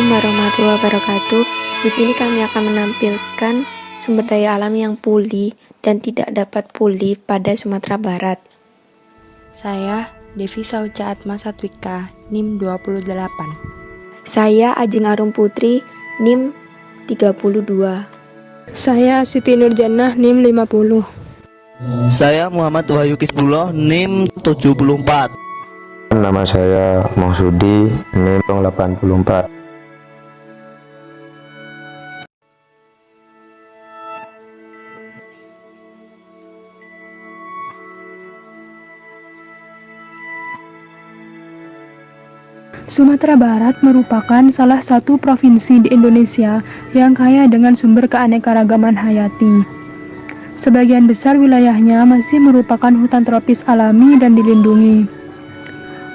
Assalamualaikum warahmatullahi wabarakatuh. Di sini kami akan menampilkan sumber daya alam yang pulih dan tidak dapat pulih pada Sumatera Barat. Saya Devi Sauca Atma Satwika, NIM 28. Saya Ajeng Arum Putri, NIM 32. Saya Siti Nurjannah, NIM 50. Saya Muhammad Wahyu Kisbullah, NIM 74. Nama saya Maksudi, NIM 84. Sumatera Barat merupakan salah satu provinsi di Indonesia yang kaya dengan sumber keanekaragaman hayati. Sebagian besar wilayahnya masih merupakan hutan tropis alami dan dilindungi.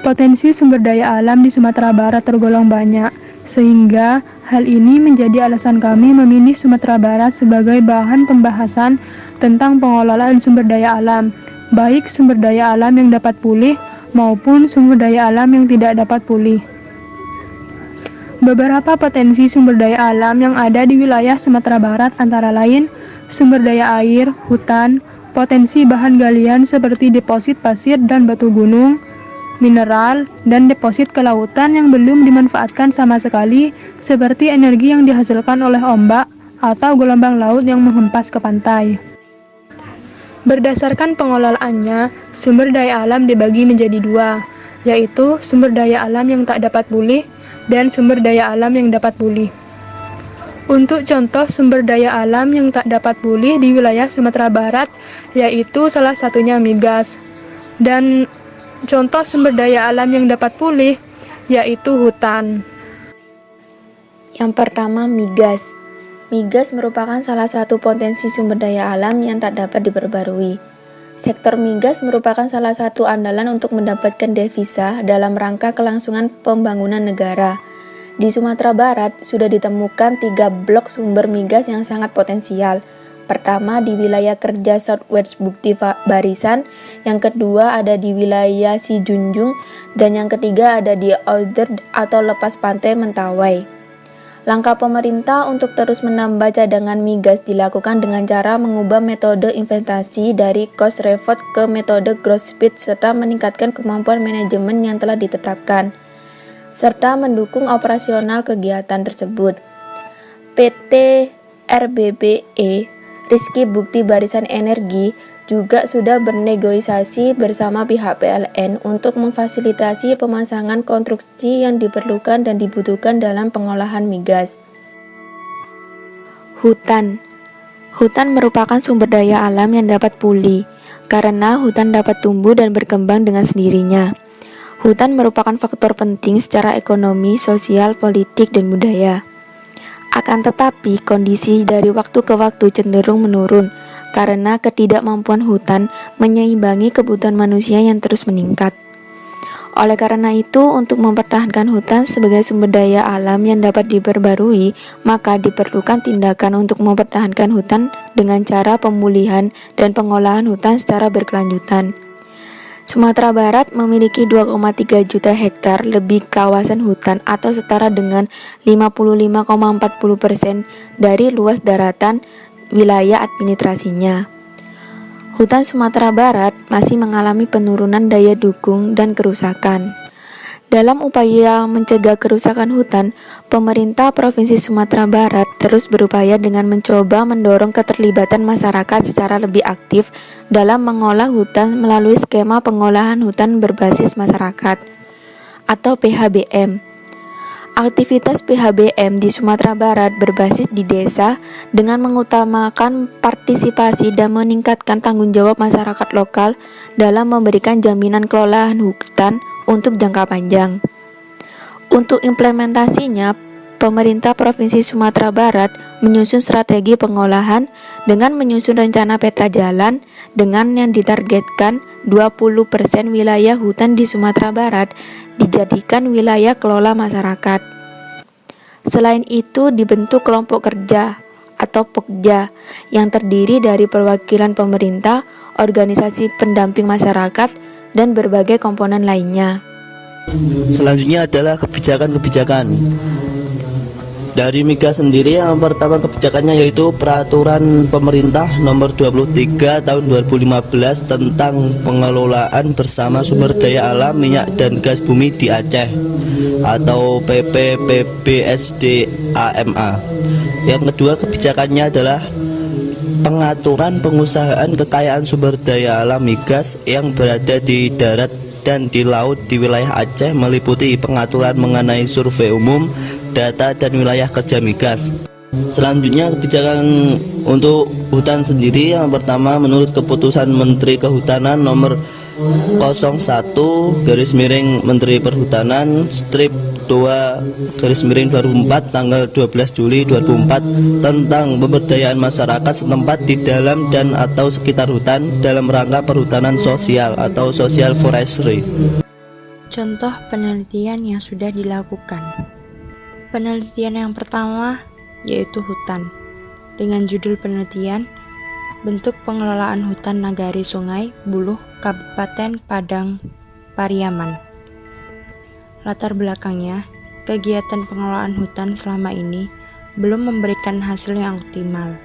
Potensi sumber daya alam di Sumatera Barat tergolong banyak, sehingga hal ini menjadi alasan kami memilih Sumatera Barat sebagai bahan pembahasan tentang pengelolaan sumber daya alam, baik sumber daya alam yang dapat pulih maupun sumber daya alam yang tidak dapat pulih. Beberapa potensi sumber daya alam yang ada di wilayah Sumatera Barat antara lain sumber daya air, hutan, potensi bahan galian seperti deposit pasir dan batu gunung, mineral, dan deposit kelautan yang belum dimanfaatkan sama sekali seperti energi yang dihasilkan oleh ombak atau gelombang laut yang menghempas ke pantai. Berdasarkan pengelolaannya, sumber daya alam dibagi menjadi dua, yaitu sumber daya alam yang tak dapat pulih dan sumber daya alam yang dapat pulih. Untuk contoh sumber daya alam yang tak dapat pulih di wilayah Sumatera Barat, yaitu salah satunya migas. Dan contoh sumber daya alam yang dapat pulih, yaitu hutan. Yang pertama, migas. Migas merupakan salah satu potensi sumber daya alam yang tak dapat diperbarui. Sektor migas merupakan salah satu andalan untuk mendapatkan devisa dalam rangka kelangsungan pembangunan negara. Di Sumatera Barat sudah ditemukan 3 blok sumber migas yang sangat potensial. Pertama di wilayah kerja Southwest Bukti Barisan, yang kedua ada di wilayah Sijunjung, dan yang ketiga ada di Outer atau lepas pantai Mentawai. Langkah pemerintah untuk terus menambah cadangan migas dilakukan dengan cara mengubah metode investasi dari cost effort ke metode growth speed serta meningkatkan kemampuan manajemen yang telah ditetapkan, serta mendukung operasional kegiatan tersebut. PT RBBE Rizky Bukti Barisan Energi juga sudah bernegosiasi bersama pihak PLN untuk memfasilitasi pemasangan konstruksi yang diperlukan dan dibutuhkan dalam pengolahan migas. Hutan. Hutan merupakan sumber daya alam yang dapat pulih, karena hutan dapat tumbuh dan berkembang dengan sendirinya. Hutan merupakan faktor penting secara ekonomi, sosial, politik, dan budaya. Akan tetapi, kondisi dari waktu ke waktu cenderung menurun karena ketidakmampuan hutan menyeimbangi kebutuhan manusia yang terus meningkat. Oleh karena itu, untuk mempertahankan hutan sebagai sumber daya alam yang dapat diperbarui, maka diperlukan tindakan untuk mempertahankan hutan dengan cara pemulihan dan pengolahan hutan secara berkelanjutan. Sumatera Barat memiliki 2,3 juta hektar lebih kawasan hutan atau setara dengan 55,40% dari luas daratan wilayah administrasinya. Hutan Sumatera Barat masih mengalami penurunan daya dukung dan kerusakan. Dalam upaya mencegah kerusakan hutan, pemerintah Provinsi Sumatera Barat terus berupaya dengan mencoba mendorong keterlibatan masyarakat secara lebih aktif dalam mengolah hutan melalui skema pengolahan hutan berbasis masyarakat atau PHBM. Aktivitas PHBM di Sumatera Barat berbasis di desa dengan mengutamakan partisipasi dan meningkatkan tanggung jawab masyarakat lokal dalam memberikan jaminan kelolaan hutan untuk jangka panjang. Untuk implementasinya, pemerintah Provinsi Sumatera Barat menyusun strategi pengolahan dengan menyusun rencana peta jalan dengan yang ditargetkan 20% wilayah hutan di Sumatera Barat dijadikan wilayah kelola masyarakat. Selain itu, dibentuk kelompok kerja atau Pokja yang terdiri dari perwakilan pemerintah, organisasi pendamping masyarakat, dan berbagai komponen lainnya. Selanjutnya adalah kebijakan-kebijakan. Dari migas sendiri, yang pertama kebijakannya yaitu Peraturan Pemerintah Nomor 23 Tahun 2015 tentang pengelolaan bersama sumber daya alam minyak dan gas bumi di Aceh atau PPPBSD-AMA. Yang kedua kebijakannya adalah Pengaturan pengusahaan kekayaan sumber daya alam migas yang berada di darat dan di laut di wilayah Aceh, meliputi pengaturan mengenai survei umum, data, dan wilayah kerja migas. Selanjutnya kebijakan untuk hutan sendiri, yang pertama menurut keputusan Menteri Kehutanan nomor 01 garis miring Menteri Perhutanan strip 2 garis miring 2004 tanggal 12 Juli 2004 tentang pemberdayaan masyarakat setempat di dalam dan atau sekitar hutan dalam rangka perhutanan sosial atau social forestry. Contoh penelitian yang sudah dilakukan. Penelitian yang pertama yaitu hutan. Dengan judul penelitian Bentuk Pengelolaan Hutan Nagari Sungai Buluh Kabupaten Padang Pariaman. Latar belakangnya, kegiatan pengelolaan hutan selama ini belum memberikan hasil yang optimal.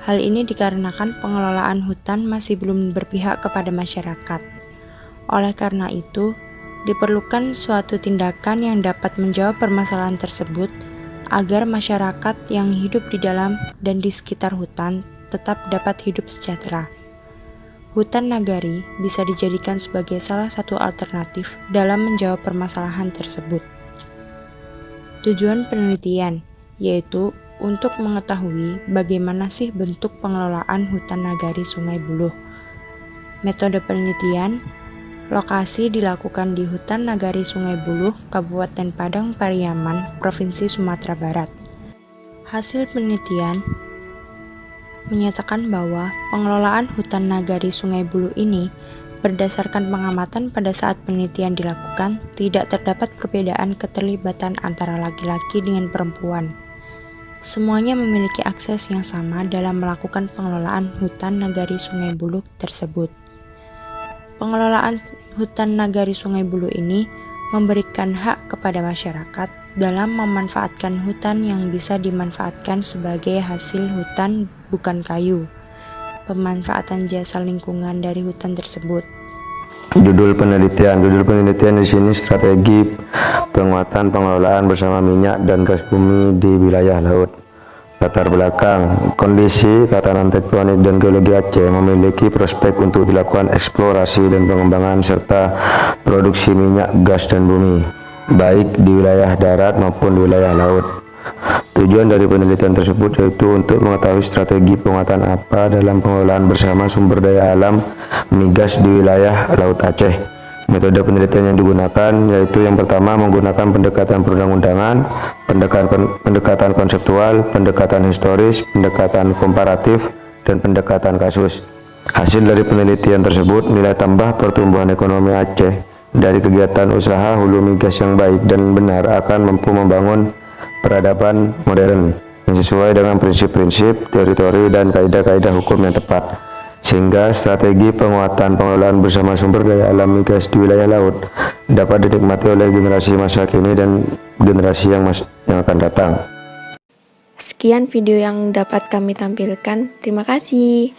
Hal ini dikarenakan pengelolaan hutan masih belum berpihak kepada masyarakat. Oleh karena itu, diperlukan suatu tindakan yang dapat menjawab permasalahan tersebut agar masyarakat yang hidup di dalam dan di sekitar hutan tetap dapat hidup sejahtera. Hutan nagari bisa dijadikan sebagai salah satu alternatif dalam menjawab permasalahan tersebut. Tujuan penelitian yaitu untuk mengetahui bagaimana sih bentuk pengelolaan hutan nagari Sungai Buluh. Metode penelitian, lokasi dilakukan di Hutan Nagari Sungai Buluh, Kabupaten Padang Pariaman, Provinsi Sumatera Barat. Hasil penelitian menyatakan bahwa pengelolaan hutan nagari Sungai Buluh ini berdasarkan pengamatan pada saat penelitian dilakukan tidak terdapat perbedaan keterlibatan antara laki-laki dengan perempuan. Semuanya memiliki akses yang sama dalam melakukan pengelolaan hutan nagari Sungai Buluh tersebut. Pengelolaan hutan nagari Sungai Buluh ini memberikan hak kepada masyarakat dalam memanfaatkan hutan yang bisa dimanfaatkan sebagai hasil hutan bukan kayu. Pemanfaatan jasa lingkungan dari hutan tersebut. Judul penelitian di sini strategi penguatan pengelolaan bersama minyak dan gas bumi di wilayah laut. Latar belakang, kondisi tatanan tektonik dan geologi Aceh memiliki prospek untuk dilakukan eksplorasi dan pengembangan serta produksi minyak, gas, dan bumi, baik di wilayah darat maupun di wilayah laut. Tujuan dari penelitian tersebut yaitu untuk mengetahui strategi penguatan apa dalam pengelolaan bersama sumber daya alam migas di wilayah Laut Aceh. Metode penelitian yang digunakan yaitu yang pertama menggunakan pendekatan perundang-undangan, pendekatan konseptual, pendekatan historis, pendekatan komparatif, dan pendekatan kasus. Hasil dari penelitian tersebut nilai tambah pertumbuhan ekonomi Aceh dari kegiatan usaha hulu migas yang baik dan benar akan mampu membangun peradaban modern yang sesuai dengan prinsip-prinsip, teritori, dan kaidah-kaidah hukum yang tepat. Sehingga strategi penguatan pengelolaan bersama sumber daya alam migas di wilayah laut dapat dinikmati oleh generasi masa kini dan generasi yang akan datang. Sekian video yang dapat kami tampilkan. Terima kasih.